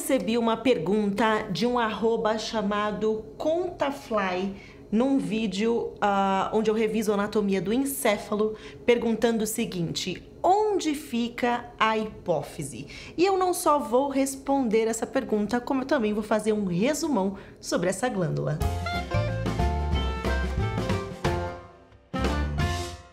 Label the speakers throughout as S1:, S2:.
S1: recebi uma pergunta de um arroba chamado Contafly num vídeo onde eu reviso a anatomia do encéfalo, perguntando o seguinte: onde fica a hipófise? E eu não só vou responder essa pergunta, como eu também vou fazer um resumão sobre essa glândula.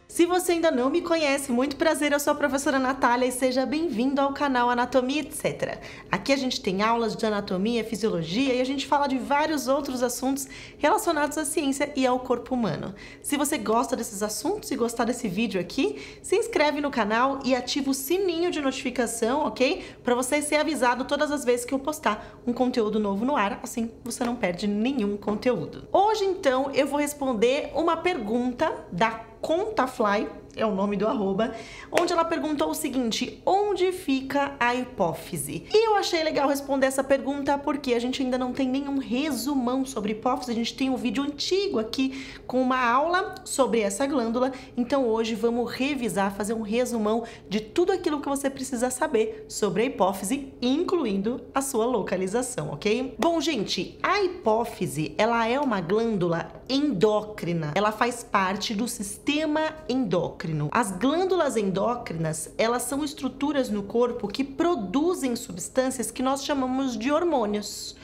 S1: Se você ainda não me conhece, muito prazer, eu sou a professora Natália e seja bem-vindo ao canal Anatomia Etc. Aqui a gente tem aulas de anatomia, fisiologia e a gente fala de vários outros assuntos relacionados à ciência e ao corpo humano. Se você gosta desses assuntos e gostar desse vídeo aqui, se inscreve no canal e ativa o sininho de notificação, ok? Para você ser avisado todas as vezes que eu postar um conteúdo novo no ar, assim você não perde nenhum conteúdo. Hoje, então, eu vou responder uma pergunta da Contafly, é o nome do arroba, onde ela perguntou o seguinte: onde fica a hipófise? E eu achei legal responder essa pergunta porque a gente ainda não tem nenhum resumão sobre hipófise, a gente tem um vídeo antigo aqui com uma aula sobre essa glândula, então hoje vamos revisar, fazer um resumão de tudo aquilo que você precisa saber sobre a hipófise, incluindo a sua localização, ok? Bom, gente, a hipófise, ela é uma glândula endócrina, ela faz parte do sistema endócrino. As glândulas endócrinas, elas são estruturas no corpo que produzem substâncias que nós chamamos de hormônios.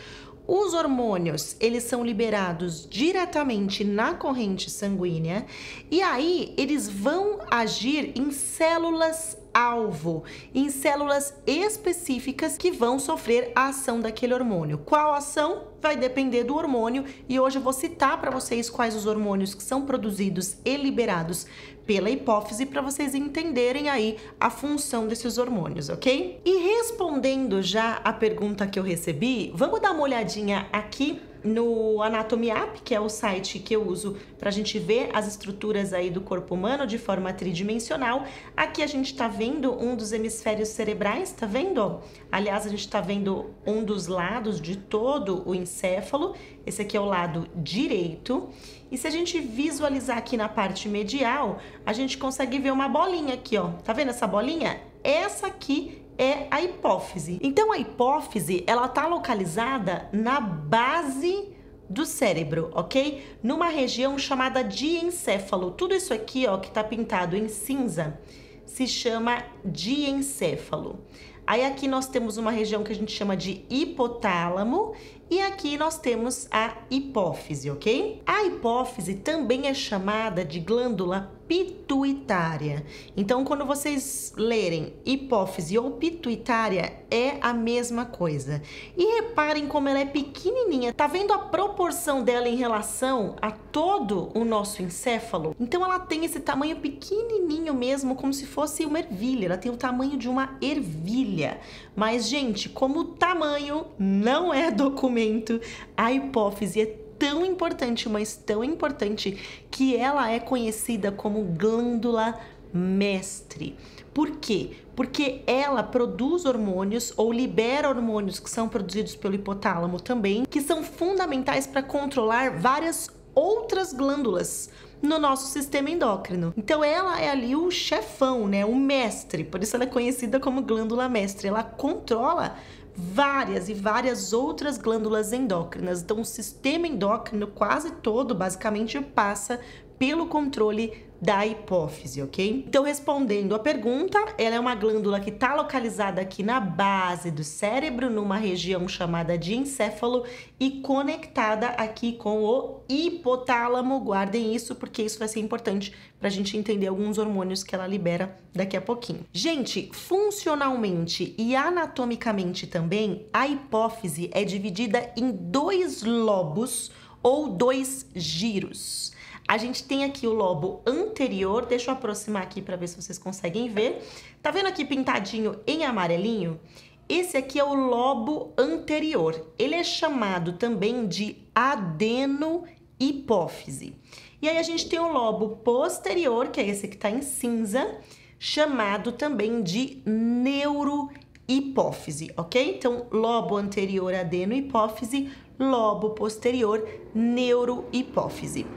S1: Os hormônios, eles são liberados diretamente na corrente sanguínea e aí eles vão agir em células-alvo, em células específicas que vão sofrer a ação daquele hormônio. Qual ação? Vai depender do hormônio e hoje eu vou citar para vocês quais os hormônios que são produzidos e liberados pela hipófise para vocês entenderem aí a função desses hormônios, ok? E respondendo já a pergunta que eu recebi, vamos dar uma olhadinha aqui no Anatomy App, que é o site que eu uso para a gente ver as estruturas aí do corpo humano de forma tridimensional. Aqui a gente tá vendo um dos hemisférios cerebrais, tá vendo? Aliás, a gente tá vendo um dos lados de todo o encéfalo. Esse aqui é o lado direito. E se a gente visualizar aqui na parte medial, a gente consegue ver uma bolinha aqui, ó. Tá vendo essa bolinha? Essa aqui é a hipófise. Então a hipófise, ela tá localizada na base do cérebro, ok? Numa região chamada diencéfalo. Tudo isso aqui, ó, que tá pintado em cinza, se chama diencéfalo. Aí aqui nós temos uma região que a gente chama de hipotálamo e aqui nós temos a hipófise, ok? A hipófise também é chamada de glândula pituitária. Então, quando vocês lerem hipófise ou pituitária, é a mesma coisa. E reparem como ela é pequenininha. Tá vendo a proporção dela em relação a todo o nosso encéfalo? Então, ela tem esse tamanho pequenininho mesmo, como se fosse uma ervilha. Ela tem o tamanho de uma ervilha. Mas, gente, como o tamanho não é documento, a hipófise é tão importante, mas tão importante, que ela é conhecida como glândula mestre. Por quê? Porque ela produz hormônios ou libera hormônios que são produzidos pelo hipotálamo também, que são fundamentais para controlar várias outras glândulas no nosso sistema endócrino. Então ela é ali o chefão, né? O mestre, por isso ela é conhecida como glândula mestre. Ela controla várias e várias outras glândulas endócrinas. Então o sistema endócrino quase todo basicamente passa pelo controle da hipófise, ok? Então, respondendo a pergunta, ela é uma glândula que está localizada aqui na base do cérebro, numa região chamada de encéfalo e conectada aqui com o hipotálamo. Guardem isso, porque isso vai ser importante para a gente entender alguns hormônios que ela libera daqui a pouquinho. Gente, funcionalmente e anatomicamente também, a hipófise é dividida em dois lobos ou dois giros. A gente tem aqui o lobo anterior, deixa eu aproximar aqui para ver se vocês conseguem ver. Tá vendo aqui pintadinho em amarelinho? Esse aqui é o lobo anterior. Ele é chamado também de adenohipófise. E aí a gente tem o lobo posterior, que é esse que tá em cinza, chamado também de neurohipófise, ok? Então, lobo anterior, adenohipófise, lobo posterior, neurohipófise.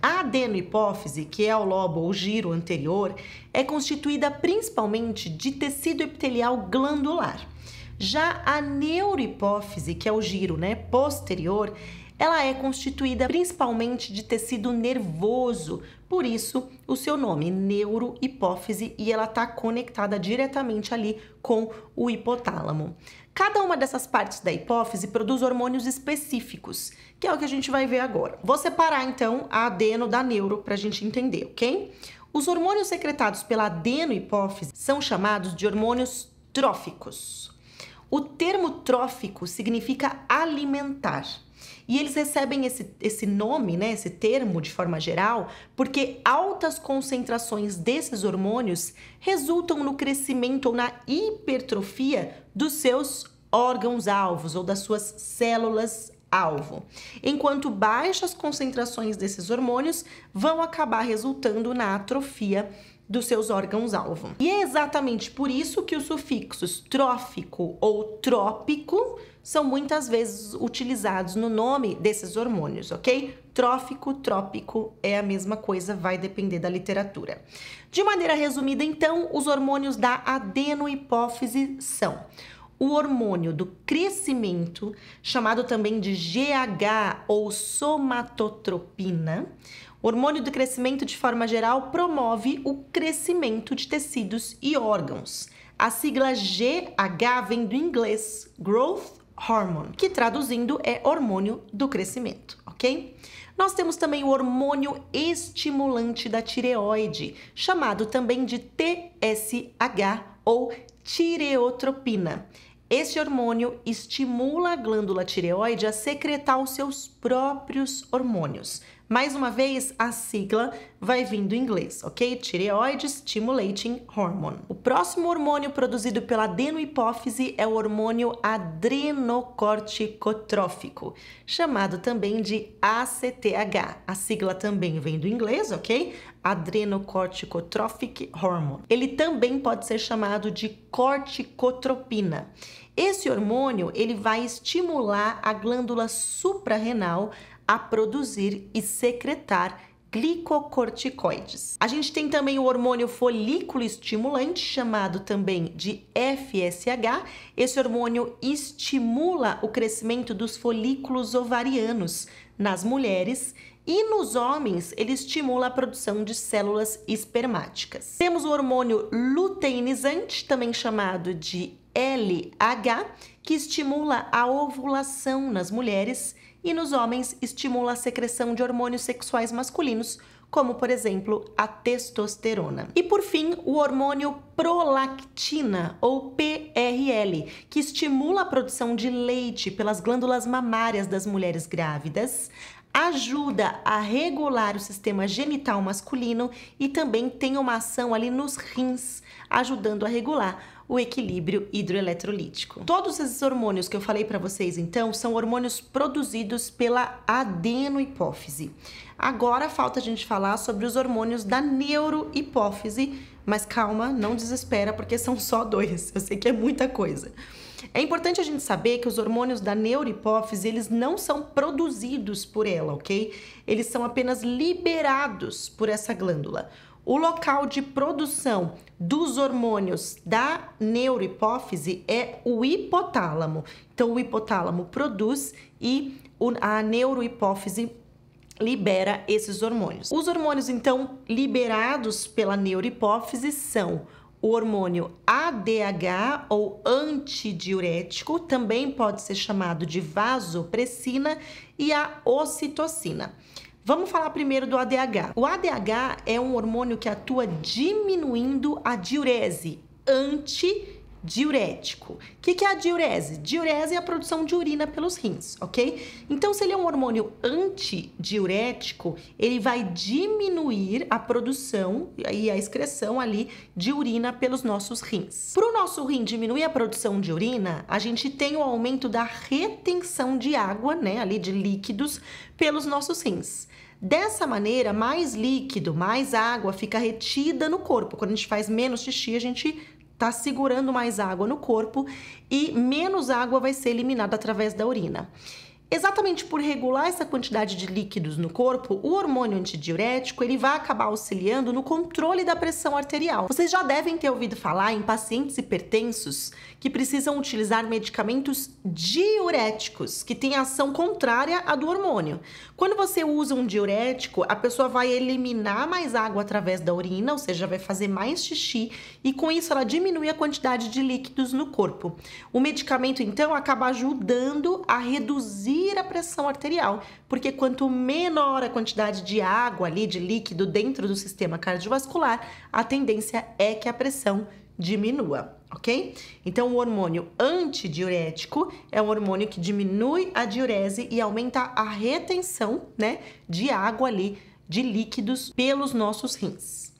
S1: A adenohipófise, que é o lobo ou giro anterior, é constituída principalmente de tecido epitelial glandular. Já a neurohipófise, que é o giro, né, posterior, ela é constituída principalmente de tecido nervoso, por isso o seu nome, neurohipófise, e ela está conectada diretamente ali com o hipotálamo. Cada uma dessas partes da hipófise produz hormônios específicos, que é o que a gente vai ver agora. Vou separar então a adeno da neuro para a gente entender, ok? Os hormônios secretados pela adenohipófise são chamados de hormônios tróficos. O termo trófico significa alimentar. E eles recebem esse nome, né, esse termo de forma geral, porque altas concentrações desses hormônios resultam no crescimento ou na hipertrofia dos seus órgãos-alvos ou das suas células-alvo, enquanto baixas concentrações desses hormônios vão acabar resultando na atrofia dos seus órgãos-alvo. E é exatamente por isso que os sufixos trófico ou trópico são muitas vezes utilizados no nome desses hormônios, ok? Trófico, trópico é a mesma coisa, vai depender da literatura. De maneira resumida, então, os hormônios da adenohipófise são o hormônio do crescimento, chamado também de GH ou somatotropina. O hormônio do crescimento, de forma geral, promove o crescimento de tecidos e órgãos. A sigla GH vem do inglês Growth Hormone, que traduzindo é hormônio do crescimento, ok? Nós temos também o hormônio estimulante da tireoide, chamado também de TSH ou tireotropina. Este hormônio estimula a glândula tireoide a secretar os seus próprios hormônios. Mais uma vez, a sigla vai vir do inglês, ok? Thyroid Stimulating Hormone. O próximo hormônio produzido pela adenohipófise é o hormônio adrenocorticotrófico, chamado também de ACTH. A sigla também vem do inglês, ok? Adrenocorticotropic Hormone. Ele também pode ser chamado de corticotropina. Esse hormônio, ele vai estimular a glândula suprarrenal a produzir e secretar glicocorticoides. A gente tem também o hormônio folículo estimulante, chamado também de FSH. Esse hormônio estimula o crescimento dos folículos ovarianos nas mulheres e nos homens ele estimula a produção de células espermáticas. Temos o hormônio luteinizante, também chamado de LH, que estimula a ovulação nas mulheres e nos homens estimula a secreção de hormônios sexuais masculinos, como, por exemplo, a testosterona. E, por fim, o hormônio prolactina, ou PRL, que estimula a produção de leite pelas glândulas mamárias das mulheres grávidas, ajuda a regular o sistema genital masculino e também tem uma ação ali nos rins, ajudando a regular o equilíbrio hidroeletrolítico. Todos esses hormônios que eu falei para vocês, então, são hormônios produzidos pela adenohipófise. Agora falta a gente falar sobre os hormônios da neurohipófise, mas calma, não desespera, porque são só 2. Eu sei que é muita coisa. É importante a gente saber que os hormônios da neurohipófise, eles não são produzidos por ela, ok? Eles são apenas liberados por essa glândula. O local de produção dos hormônios da neurohipófise é o hipotálamo. Então, o hipotálamo produz e a neurohipófise libera esses hormônios. Os hormônios, então, liberados pela neurohipófise são o hormônio ADH ou antidiurético, também pode ser chamado de vasopressina, e a ocitocina. Vamos falar primeiro do ADH. O ADH é um hormônio que atua diminuindo a diurese, antidiurético. O que é a diurese? Diurese é a produção de urina pelos rins, ok? Então, se ele é um hormônio antidiurético, ele vai diminuir a produção e a excreção ali de urina pelos nossos rins. Para o nosso rim diminuir a produção de urina, a gente tem o aumento da retenção de água, né, ali de líquidos, pelos nossos rins. Dessa maneira, mais líquido, mais água fica retida no corpo. Quando a gente faz menos xixi, a gente está segurando mais água no corpo e menos água vai ser eliminada através da urina. Exatamente por regular essa quantidade de líquidos no corpo, o hormônio antidiurético ele vai acabar auxiliando no controle da pressão arterial. Vocês já devem ter ouvido falar em pacientes hipertensos que precisam utilizar medicamentos diuréticos, que têm ação contrária à do hormônio. Quando você usa um diurético, a pessoa vai eliminar mais água através da urina, ou seja, vai fazer mais xixi, e com isso ela diminui a quantidade de líquidos no corpo. O medicamento, então, acaba ajudando a reduzir a pressão arterial, porque quanto menor a quantidade de água ali, de líquido dentro do sistema cardiovascular, a tendência é que a pressão diminua, ok? Então, o hormônio antidiurético é um hormônio que diminui a diurese e aumenta a retenção, né, de água ali, de líquidos pelos nossos rins.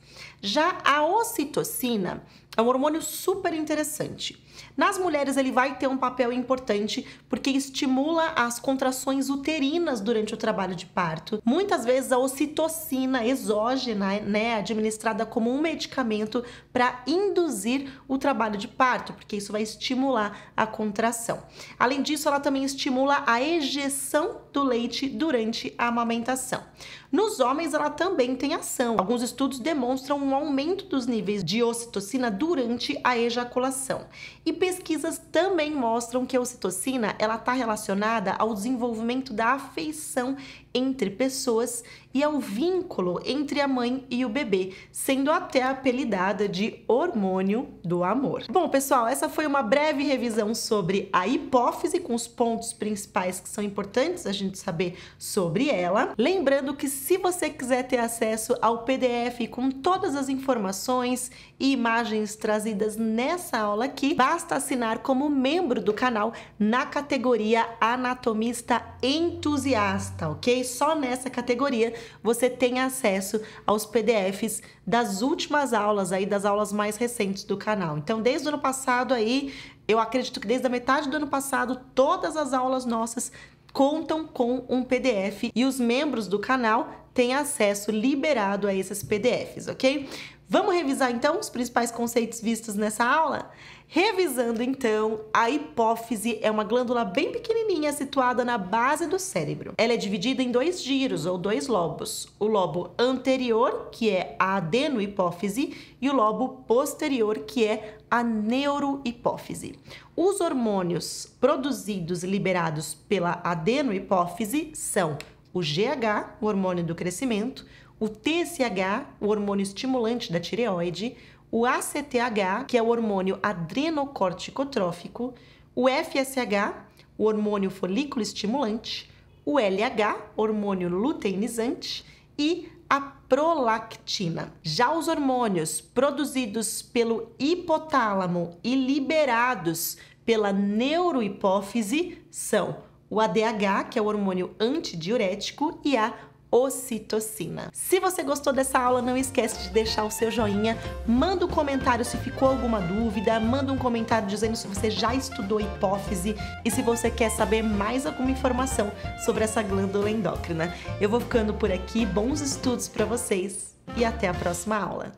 S1: Já a ocitocina é um hormônio super interessante. Nas mulheres ele vai ter um papel importante porque estimula as contrações uterinas durante o trabalho de parto. Muitas vezes a ocitocina exógena, né, administrada como um medicamento para induzir o trabalho de parto, porque isso vai estimular a contração. Além disso, ela também estimula a ejeção do leite durante a amamentação. Nos homens, ela também tem ação. Alguns estudos demonstram um aumento dos níveis de ocitocina durante a ejaculação. E pesquisas também mostram que a ocitocina ela está relacionada ao desenvolvimento da afeição entre pessoas e ao vínculo entre a mãe e o bebê, sendo até apelidada de hormônio do amor. Bom, pessoal, essa foi uma breve revisão sobre a hipófise, com os pontos principais que são importantes a gente saber sobre ela. Lembrando que se você quiser ter acesso ao PDF com todas as informações e imagens trazidas nessa aula aqui, basta assinar como membro do canal na categoria Anatomista Entusiasta, ok? Só nessa categoria você tem acesso aos PDFs das últimas aulas aí, das aulas mais recentes do canal. Então, desde o ano passado aí, eu acredito que desde a metade do ano passado, todas as aulas nossas contam com um PDF e os membros do canal têm acesso liberado a esses PDFs, ok? Vamos revisar então os principais conceitos vistos nessa aula? Revisando então, a hipófise é uma glândula bem pequenininha situada na base do cérebro. Ela é dividida em dois giros ou dois lobos. O lobo anterior, que é a adenohipófise, e o lobo posterior, que é a neurohipófise. Os hormônios produzidos e liberados pela adenohipófise são o GH, o hormônio do crescimento, o TSH, o hormônio estimulante da tireoide, o ACTH, que é o hormônio adrenocorticotrófico, o FSH, o hormônio folículo estimulante, o LH, hormônio luteinizante e a prolactina. Já os hormônios produzidos pelo hipotálamo e liberados pela neurohipófise são o ADH, que é o hormônio antidiurético, e a ocitocina. Se você gostou dessa aula, não esquece de deixar o seu joinha, manda um comentário se ficou alguma dúvida, manda um comentário dizendo se você já estudou hipófise e se você quer saber mais alguma informação sobre essa glândula endócrina. Eu vou ficando por aqui, bons estudos para vocês e até a próxima aula.